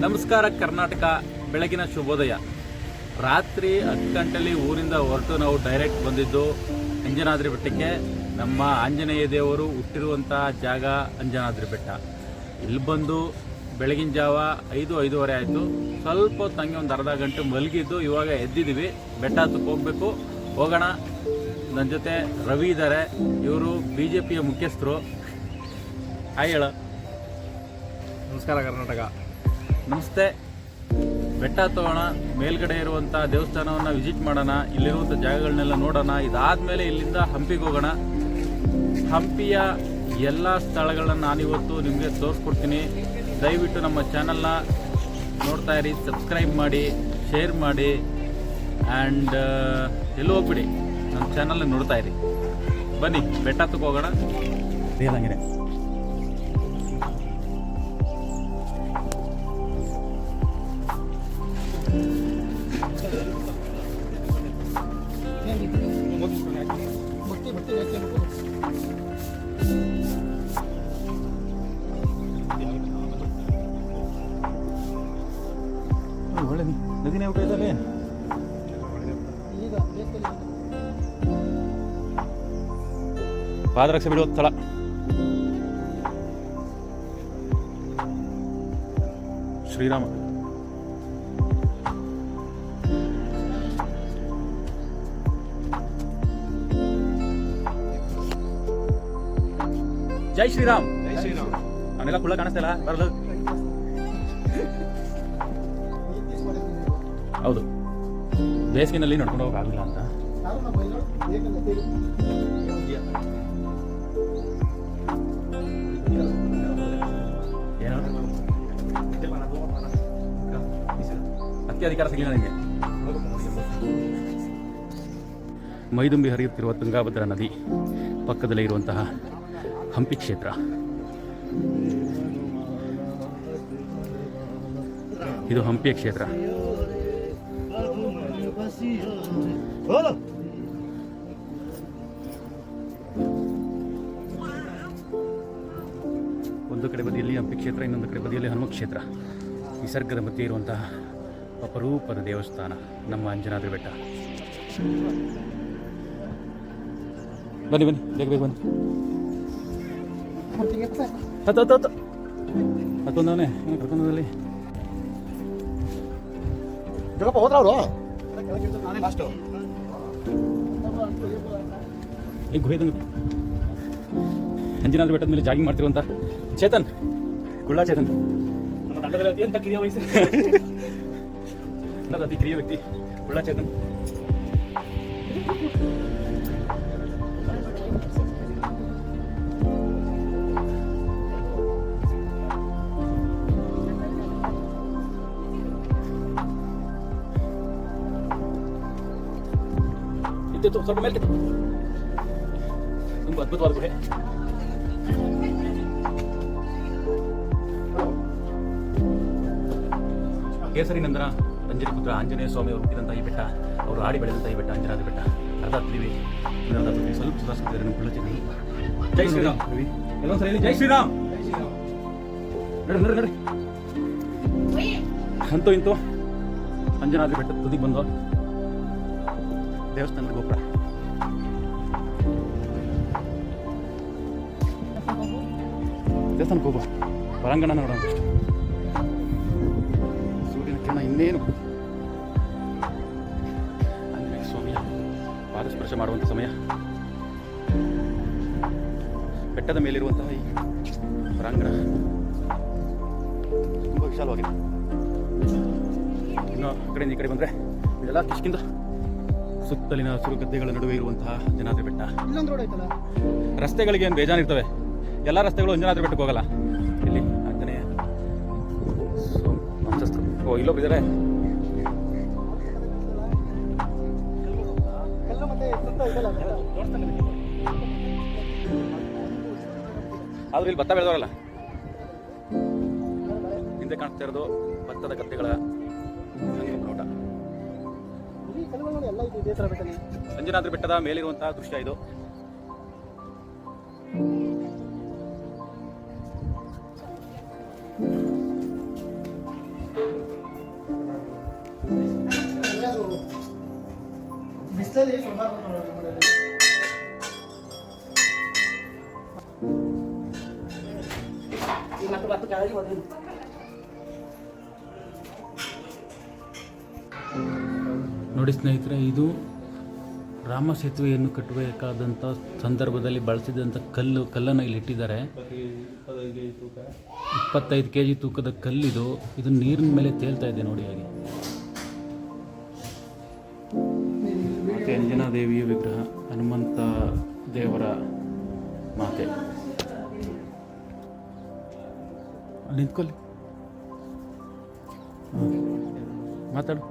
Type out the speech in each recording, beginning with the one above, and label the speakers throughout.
Speaker 1: ನಮಸ್ಕಾರ ಕರ್ನಾಟಕ. ಬೆಳಗಿನ ಶುಭೋದಯ. ರಾತ್ರಿ 10 ಗಂಟೆಯಲ್ಲಿ ಊರಿಂದ ಹೊರಟು ನಾವು ಡೈರೆಕ್ಟ್ ಬಂದಿದ್ದು ಅಂಜನಾದ್ರಿ ಬೆಟ್ಟಕ್ಕೆ. ನಮ್ಮ ಆಂಜನೇಯ ದೇವರು ಹುಟ್ಟಿರುವಂಥ ಜಾಗ ಅಂಜನಾದ್ರಿ ಬೆಟ್ಟ. ಇಲ್ಲಿ ಬಂದು ಬೆಳಗಿನ ಜಾವ 5-5:30 ಆಯಿತು. ಸ್ವಲ್ಪ ಹೊತ್ತು ಒಂದು ಅರ್ಧ ಗಂಟೆ ಮಲಗಿದ್ದು ಇವಾಗ ಎದ್ದಿದ್ದೀವಿ. ಬೆಟ್ಟ ಹತ್ತಕ್ಕೆ ಹೋಗಬೇಕು. ಹೋಗೋಣ. ನನ್ನ ಜೊತೆ ರವಿ ಇದ್ದಾರೆ. ಇವರು BJPಯ ಮುಖ್ಯಸ್ಥರು. ಹಾಯ್ ಹೇಳ.
Speaker 2: ನಮಸ್ಕಾರ ಕರ್ನಾಟಕ.
Speaker 1: ನಮಸ್ತೆ. ಬೆಟ್ಟ ಹತ್ತೋಣ, ಮೇಲ್ಗಡೆ ಇರುವಂಥ ದೇವಸ್ಥಾನವನ್ನು ವಿಸಿಟ್ ಮಾಡೋಣ, ಇಲ್ಲಿರುವಂಥ ಜಾಗಗಳನ್ನೆಲ್ಲ ನೋಡೋಣ. ಇದಾದಮೇಲೆ ಇಲ್ಲಿಂದ ಹಂಪಿಗೆ ಹೋಗೋಣ. ಹಂಪಿಯ ಎಲ್ಲ ಸ್ಥಳಗಳನ್ನ ನಾನಿವತ್ತು ನಿಮಗೆ ತೋರಿಸ್ಕೊಡ್ತೀನಿ. ದಯವಿಟ್ಟು ನಮ್ಮ ಚಾನಲ್ನ ನೋಡ್ತಾ ಇರಿ, ಸಬ್ಸ್ಕ್ರೈಬ್ ಮಾಡಿ, ಶೇರ್ ಮಾಡಿ ಆ್ಯಂಡ್ ಎಲ್ಲೂ ಹೋಗ್ಬಿಡಿ, ನಮ್ಮ ಚಾನಲ್ನ ನೋಡ್ತಾ ಇರಿ. ಬನ್ನಿ ಬೆಟ್ಟ ಹತ್ತಕ್ಕೆ ಹೋಗೋಣ. ಹಂಗೆ ಒಳ್ಳೆ ನದಿನೇ ಊಟ ಇದ್ದಾವೆ. ಪಾದರಕ್ಷೆ ಬಿಡುವ ಸ್ಥಳ. ಶ್ರೀರಾಮ. ಜೈ ಶ್ರೀರಾಮ್.
Speaker 2: ಜೈ ಶ್ರೀರಾಮ್.
Speaker 1: ಅವನೆಲ್ಲ ಕುಳ್ಳ ಕಾಣಿಸ್ತಾ ಇಲ್ಲ ಬರಲು. ಹೌದು, ಬೇಸಿಗೆನಲ್ಲಿ ನಡ್ಕೊಂಡು ಹೋಗೋಕ್ಕಾಗಲಿಲ್ಲ ಅಂತ. ಏನೋ ಅತಿ ಅಧಿಕಾರ ಸಿಗಲಿಲ್ಲ ನನಗೆ. ಮೈದುಂಬಿ ಹರಿಯುತ್ತಿರುವ ತುಂಗಾಭದ್ರಾ ನದಿ ಪಕ್ಕದಲ್ಲೇ ಇರುವಂತಹ ಹಂಪಿ ಕ್ಷೇತ್ರ. ಇದು ಹಂಪಿಯ ಕ್ಷೇತ್ರ. ಒಂದು ಕಡೆ ಬದಿಯಲ್ಲಿ ಹಂಪಿ ಕ್ಷೇತ್ರ, ಇನ್ನೊಂದು ಕಡೆ ಬದಿಯಲ್ಲಿ ಹನುಮ ಕ್ಷೇತ್ರ. ನಿಸರ್ಗದ ಮಧ್ಯೆ ಇರುವಂತಹ ಅಪರೂಪದ ದೇವಸ್ಥಾನ ನಮ್ಮ ಅಂಜನಾದ್ರಿ ಬೆಟ್ಟ. ಬನ್ನಿ ಬನ್ನಿ, ಬೇಗ ಬೇಗ ಬನ್ನಿ. ಹತ್ತೊಂದವನೇ ಕರ್ಕೊಂಡಲ್ಲಿ
Speaker 2: ಜಗಪ್ಪ ಹೋದ್ರ ಅವರು
Speaker 1: ಈ ಗುಹೆ ಅಂಜನಾದ್ರಿ ಬೆಟ್ಟದ ಮೇಲೆ ಜಾಗಿಂಗ್ ಮಾಡ್ತಿರುವಂತ ಚೇತನ್, ಕುಳ್ಳ ಚೇತನ್, ಅತ್ಯಂತ ಕಿರಿಯ ವಯಸ್ಸು, ಅತಿ ಕಿರಿಯ ವ್ಯಕ್ತಿ ಕುಳ್ಳ ಚೇತನ್. ಸ್ವಲ್ಪ ಮೇಲೆ ತುಂಬ ಅದ್ಭುತವಾದ ಗುಹೆ. ಕೇಸರಿ ನಂದನ ಅಂಜನಿ ಪುತ್ರ ಆಂಜನೇಯ ಸ್ವಾಮಿ ಅವರು ಹುಟ್ಟಿದಂಥ ಈ ಬೆಟ್ಟ, ಅವರು ಆಡಿ ಬೆಳೆದಂಥ ಈ ಬೆಟ್ಟ ಅಂಜನಾದ್ರಿ ಬೆಟ್ಟ. ಅರ್ಧ ಹತ್ತಿವಿ, ಇನ್ನೊಂದು ಹತ್ತಿವಿ, ಸ್ವಲ್ಪ ಸುಧಾರಿಸ್ತಿದ್ದಾರೆ ನಮ್ಮ ಕುಳ್ಳಚೇರಿ. ಜೈ ಶ್ರೀರಾಮ್. ಎಲ್ಲೊಂದ್ಸಲ ಹೇಳಿ ಜೈ ಶ್ರೀರಾಮ್. ನಡಿ ನಡಿ ನಡಿ. ಅಂತೂ ಇಂತೂ ಅಂಜನಾದ್ರಿ ಬೆಟ್ಟ ತುದಿಗೆ ಬಂದು ದೇವಸ್ಥಾನದ ಗೋಪುರ. ದೇವಸ್ಥಾನಕ್ಕೆ ಹೋಗುವ, ಹೊರಾಂಗಣ ನೋಡೋಣ. ಸೂರ್ಯನ ಕಿರಣ ಇನ್ನೇನು ಆಂಜನೇಯ ಸ್ವಾಮಿಯ ಪಾದಸ್ಪರ್ಶ ಮಾಡುವಂಥ ಸಮಯ. ಬೆಟ್ಟದ ಮೇಲಿರುವಂತಹ ಈ ಹೊರಾಂಗಣ ತುಂಬ ವಿಶಾಲವಾಗಿದೆ. ಇನ್ನು ಆ ಕಡೆಯಿಂದ ಈ ಕಡೆ ಬಂದರೆ ಇದೆಲ್ಲ ಕಿಷ್ಕಿಂದ ಸುತ್ತಲಿನ ಹಸಿರು ಗದ್ದೆಗಳ ನಡುವೆ ಇರುವಂತಹ ಅಂಜನಾದ್ರಿ ಬೆಟ್ಟ. ರಸ್ತೆಗಳಿಗೆ ಏನು ಬೇಜಾನಿರ್ತವೆ, ಎಲ್ಲ ರಸ್ತೆಗಳು ಅಂಜನಾದ್ರಿ ಬೆಟ್ಟಕ್ಕೆ ಹೋಗಲ್ಲ. ಇಲ್ಲಿ ಆಂಜನೇಯ ವಂಶಸ್ಥರು. ಓ, ಇಲ್ಲೊಬ್ರು ಇದ್ದಾರೆ. ಆದ್ರೂ ಇಲ್ಲಿ ಭತ್ತ ಬೆಳೆದವರಲ್ಲ. ಹಿಂದೆ ಕಾಣಿಸ್ತಾ ಇರೋದು ಭತ್ತದ ಗದ್ದೆಗಳ ನೋಟ. ಅಂಜನಾದ್ರಿ ಬೆಟ್ಟದ ಮೇಲಿರುವಂತಹ ದೃಶ್ಯ ಇದು. ನೋಡಿ ಸ್ನೇಹಿತರೆ, ಇದು ರಾಮ ಸೇತುವೆಯನ್ನು ಕಟ್ಟಬೇಕಾದಂಥ ಸಂದರ್ಭದಲ್ಲಿ ಬಳಸಿದಂಥ ಕಲ್ಲನ್ನು ಇಲ್ಲಿ ಇಟ್ಟಿದ್ದಾರೆ. 25 kg ತೂಕದ ಕಲ್ಲಿದು. ಇದು ನೀರಿನ ಮೇಲೆ ತೇಲ್ತಾ ಇದೆ ನೋಡಿ. ಹಾಗೆ ಮತ್ತೆ ಅಂಜನಾ ದೇವಿಯ ವಿಗ್ರಹ, ಹನುಮಂತ ದೇವರ ಮಾತೆ. ಅಲ್ಲಿ ನಿಂತ್ಕೊಳ್ಳಿ, ಮಾತಾಡು.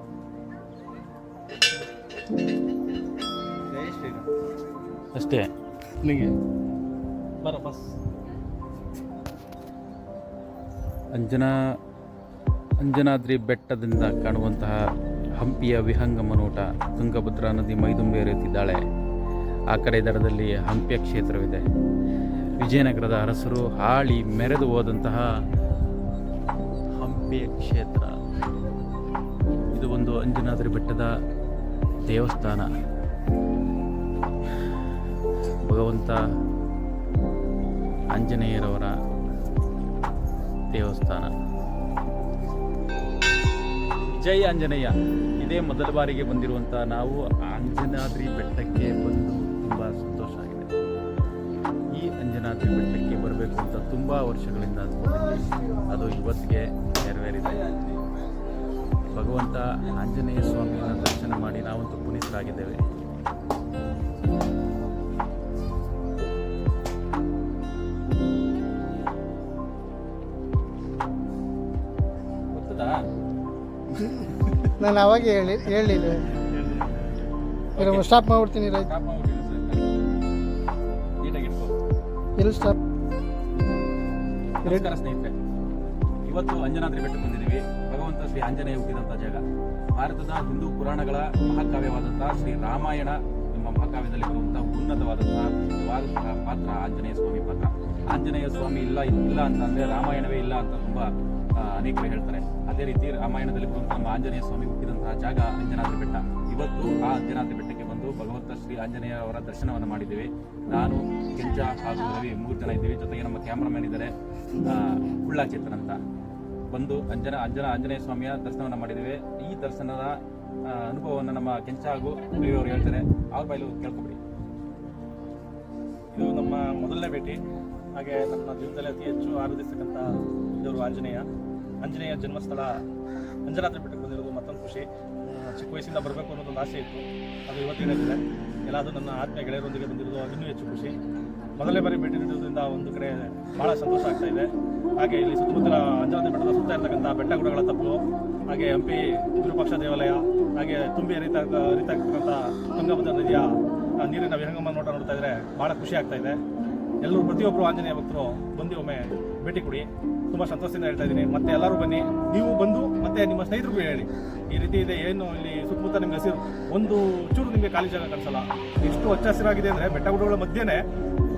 Speaker 1: ಅಷ್ಟೇ. ಅಂಜನಾದ್ರಿ ಬೆಟ್ಟದಿಂದ ಕಾಣುವಂತಹ ಹಂಪಿಯ ವಿಹಂಗಮ ನೋಟ. ತುಂಗಭದ್ರಾ ನದಿ ಮೈದುಂಬಿ ಹರಿಯುತ್ತಿದ್ದಾಳೆ. ಆ ಕಡೆ ದಡದಲ್ಲಿ ಹಂಪಿಯ ಕ್ಷೇತ್ರವಿದೆ. ವಿಜಯನಗರದ ಅರಸರು ಆಳಿ ಮೆರೆದು ಹೋದಂತಹ ಹಂಪಿಯ ಕ್ಷೇತ್ರ ಇದು. ಒಂದು ಅಂಜನಾದ್ರಿ ಬೆಟ್ಟದ ದೇವಸ್ಥಾನ. ಭಗವಂತ ಆಂಜನೇಯರವರ ದೇವಸ್ಥಾನ. ಜೈ ಆಂಜನೇಯ. ಇದೇ ಮೊದಲ ಬಾರಿಗೆ ಬಂದಿರುವಂಥ ನಾವು ಅಂಜನಾದ್ರಿ ಬೆಟ್ಟಕ್ಕೆ ಬಂದು ತುಂಬ ಸಂತೋಷ ಆಗಿದೆ. ಈ ಅಂಜನಾದ್ರಿ ಬೆಟ್ಟಕ್ಕೆ ಬರಬೇಕು ಅಂತ ತುಂಬ ವರ್ಷಗಳಿಂದ ಅಂದ್ಕೊಂಡಿದ್ವಿ. ಅದು ಇವತ್ತಿಗೆ ನೆರವೇರಿದೆ. ಭಗವಂತ ಆಂಜನೇಯ ಸ್ವಾಮಿಯನ್ನು ದರ್ಶನ ಮಾಡಿ ನಾವಂತೂ ಪುನೀತರಾಗಿದ್ದೇವೆ. ಗೊತ್ತದಾ?
Speaker 3: ನಾನು ಅವಾಗ ಹೇಳಿದೆ ಸ್ಟಾಪ್ ಮಾಡ್ಬಿಡ್ತೀನಿ. ಎಲ್ಲಿ ಸ್ಟಾಪ್?
Speaker 1: ನಮಸ್ಕಾರ ಸ್ನೇಹಿತರೆ, ಇವತ್ತು ಅಂಜನಾದ್ರಿ ಬೆಟ್ಟಕ್ಕೆ ಬಂದಿದ್ದೀವಿ. ಭಗವಂತ ಶ್ರೀ ಆಂಜನೇಯ ಹುಟ್ಟಿದಂಥ ಜಾಗ. ಭಾರತದ ಹಿಂದೂ ಪುರಾಣಗಳ ಮಹಾಕಾವ್ಯವಾದಂತಹ ಶ್ರೀ ರಾಮಾಯಣ ಎಂಬ ಮಹಾಕಾವ್ಯದಲ್ಲಿ ಬರುವಂತಹ ಉನ್ನತವಾದಂತಹ ಪಾತ್ರ ಆಂಜನೇಯ ಸ್ವಾಮಿ ಪಾತ್ರ. ಆಂಜನೇಯ ಸ್ವಾಮಿ ಇಲ್ಲ ಅಂತ ಅಂದ್ರೆ ರಾಮಾಯಣವೇ ಇಲ್ಲ ಅಂತ ತುಂಬಾ ಅನೇಕರು ಹೇಳ್ತಾರೆ. ಅದೇ ರೀತಿ ರಾಮಾಯಣದಲ್ಲಿ ಬರುವಂತಹ ನಮ್ಮ ಆಂಜನೇಯ ಸ್ವಾಮಿ ಹುಟ್ಟಿದಂತಹ ಜಾಗ ಅಂಜನಾದ್ರಿ ಬೆಟ್ಟ. ಇವತ್ತು ಆ ಅಂಜನಾದ್ರಿ ಬೆಟ್ಟಕ್ಕೆ ಬಂದು ಭಗವಂತ ಶ್ರೀ ಆಂಜನೇಯ ಅವರ ದರ್ಶನವನ್ನು ಮಾಡಿದ್ದೇವೆ. ನಾನು, ಕೆಂಚ ಹಾಗೂ ರವಿ 3 ಜನ ಇದ್ದೀವಿ. ಜೊತೆಗೆ ನಮ್ಮ ಕ್ಯಾಮ್ರಾಮನ್ ಇದ್ದಾರೆ ಕುಳ್ಳಾಚೇತನ್ ಅಂತ. ಬಂದು ಆಂಜನೇಯ ಸ್ವಾಮಿಯ ದರ್ಶನವನ್ನು ಮಾಡಿದ್ದೇವೆ. ಈ ದರ್ಶನದ ಅನುಭವವನ್ನು ನಮ್ಮ ಕೆಂಚ ಹಾಗೂ ರವಿ ಅವರು ಹೇಳ್ತಾರೆ. ಅವ್ರ ಬಾಯಲು ಕೇಳ್ಕೊಬಿಡಿ.
Speaker 2: ಇದು ನಮ್ಮ ಮೊದಲನೇ ಭೇಟಿ. ಹಾಗೆ ನಮ್ಮ ಜೀವನದಲ್ಲಿ ಅತಿ ಹೆಚ್ಚು ಆರಾಧಿಸ್ತಕ್ಕಂಥ ದೇವರು ಆಂಜನೇಯ ಜನ್ಮಸ್ಥಳ ಅಂಜನಾದ್ರಿ ಬೆಟ್ಟಕ್ಕೆ ಬಂದಿರೋದು ಮತ್ತೊಂದು ಖುಷಿ. ಚಿಕ್ಕ ವಯಸ್ಸಿಂದ ಬರಬೇಕು ಅನ್ನೋದೊಂದು ಆಸೆ ಇತ್ತು. ಅದು ಇವತ್ತಿಗಿದೆ. ಎಲ್ಲಾದರೂ ನನ್ನ ಆತ್ಮೀಯ ಗೆಳೆಯರೊಂದಿಗೆ ಬಂದಿರೋದು ಇನ್ನೂ ಹೆಚ್ಚು ಖುಷಿ. ಮೊದಲನೇ ಬಾರಿ ಭೇಟಿ ನೀಡೋದ್ರಿಂದ ಒಂದು ಕಡೆ ಭಾಳ ಸಂತೋಷ ಆಗ್ತಾ ಇದೆ. ಹಾಗೆ ಇಲ್ಲಿ ಸುತ್ತಮುತ್ತಲ ಅಂಜನಾದ್ರಿ ಬೆಟ್ಟದ ಸುತ್ತ ಇರ್ತಕ್ಕಂಥ ಬೆಟ್ಟ ಗುಡ್ಡಗಳ ತಪ್ಪಲು, ಹಾಗೆ ಹಂಪಿ ವಿರೂಪಾಕ್ಷ ದೇವಾಲಯ, ಹಾಗೆ ತುಂಬಿ ಹರಿತಕ್ಕಂಥ ತುಂಗಭದ್ರಾ ನದಿಯ ನೀರಿನ ವಿಹಂಗಮ ನೋಟ ನೋಡ್ತಾ ಇದ್ರೆ ಭಾಳ ಖುಷಿ ಆಗ್ತಾ ಇದೆ. ಎಲ್ಲರೂ ಪ್ರತಿಯೊಬ್ಬರು ಆಂಜನೇಯ ಭಕ್ತರು ಬಂದು ಒಮ್ಮೆ ಭೇಟಿ ಕೊಡಿ. ತುಂಬ ಸಂತೋಷದಿಂದ ಹೇಳ್ತಾ ಇದ್ದೀನಿ. ಮತ್ತೆ ಎಲ್ಲರೂ ಬನ್ನಿ, ನೀವು ಬಂದು ಮತ್ತೆ ನಿಮ್ಮ ಸ್ನೇಹಿತರಿಗೂ ಹೇಳಿ ಈ ರೀತಿ ಇದೆ. ಏನು ಇಲ್ಲಿ ಸುತ್ತಮುತ್ತ ನಿಮ್ಗೆ ಹಸಿರು ಒಂದು ಚೂರು ನಿಮಗೆ ಖಾಲಿ ಜಾಗ ಕಾಣಿಸಲ್ಲ. ಎಷ್ಟು ಹಚ್ಚ ಹಸಿರಾಗಿದೆ ಅಂದರೆ ಬೆಟ್ಟ ಗುಡ್ಡಗಳ ಮಧ್ಯೆನೇ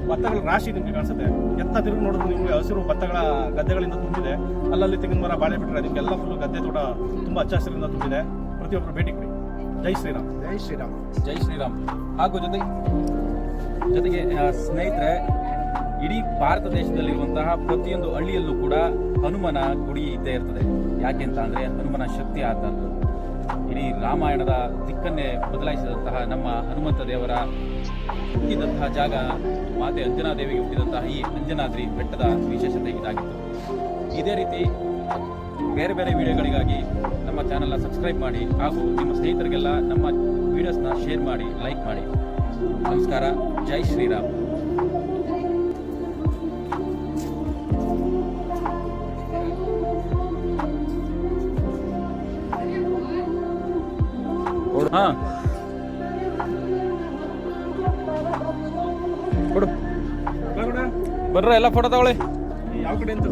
Speaker 2: ಭತ್ತಗಳ ರಾಶಿ ನಿಮಗೆ ಕಾಣಿಸುತ್ತೆ. ಎತ್ತ ತಿರುಗಿ ನೋಡಿದ್ರು ನಿಮಗೆ ಹಸಿರು ಭತ್ತಗಳ ಗದ್ದೆಗಳಿಂದ ತುಂಬಿದೆ. ಅಲ್ಲಲ್ಲಿ ತೆಂಗಿನ ಮರ ಬಾಳೆ ಬಿಟ್ಟರೆ ನಿಮಗೆಲ್ಲ ಫುಲ್ ಗದ್ದೆ ತೋಟ ತುಂಬ ಹಚ್ಚ ಹಸಿರಿಂದ ತುಂಬಿದೆ. ಪ್ರತಿಯೊಬ್ಬರು ಭೇಟಿ ಕೊಡಿ. ಜೈ ಶ್ರೀರಾಮ್. ಜೈ ಶ್ರೀರಾಮ್.
Speaker 1: ಜೈ ಶ್ರೀರಾಮ್. ಹಾಗೂ ಜೊತೆಗೆ ಸ್ನೇಹಿತರೆ, ಇಡೀ ಭಾರತ ದೇಶದಲ್ಲಿರುವಂತಹ ಪ್ರತಿಯೊಂದು ಹಳ್ಳಿಯಲ್ಲೂ ಕೂಡ ಹನುಮನ ಗುಡಿ ಇದ್ದೇ ಇರ್ತದೆ. ಯಾಕೆ ಅಂತ ಅಂದರೆ ಹನುಮನ ಶಕ್ತಿ ಆತಂತು. ಇಡೀ ರಾಮಾಯಣದ ದಿಕ್ಕನ್ನೇ ಬದಲಾಯಿಸಿದಂತಹ ನಮ್ಮ ಹನುಮಂತ ದೇವರ ಹುಟ್ಟಿದಂತಹ ಜಾಗ ಮಾತೆ ಅಂಜನಾ ದೇವಿಗೆ ಹುಟ್ಟಿದಂತಹ ಈ ಅಂಜನಾದ್ರಿ ಬೆಟ್ಟದ ವಿಶೇಷತೆ ಇದಾಗಿತ್ತು. ಇದೇ ರೀತಿ ಬೇರೆ ಬೇರೆ ವಿಡಿಯೋಗಳಿಗಾಗಿ ನಮ್ಮ ಚಾನಲ್ನ ಸಬ್ಸ್ಕ್ರೈಬ್ ಮಾಡಿ ಹಾಗೂ ನಿಮ್ಮ ಸ್ನೇಹಿತರಿಗೆಲ್ಲ ನಮ್ಮ ವಿಡಿಯೋಸ್ನ ಶೇರ್ ಮಾಡಿ, ಲೈಕ್ ಮಾಡಿ. ನಮಸ್ಕಾರ. ಜೈ ಶ್ರೀರಾಮ್. ಹಾಂ ಕೊಡು ಬರ್ರ ಎಲ್ಲ ಫೋಟೋ ತಗೊಳ್ಳಿ.
Speaker 2: ಯಾವ ಕಡೆ ಅಂತ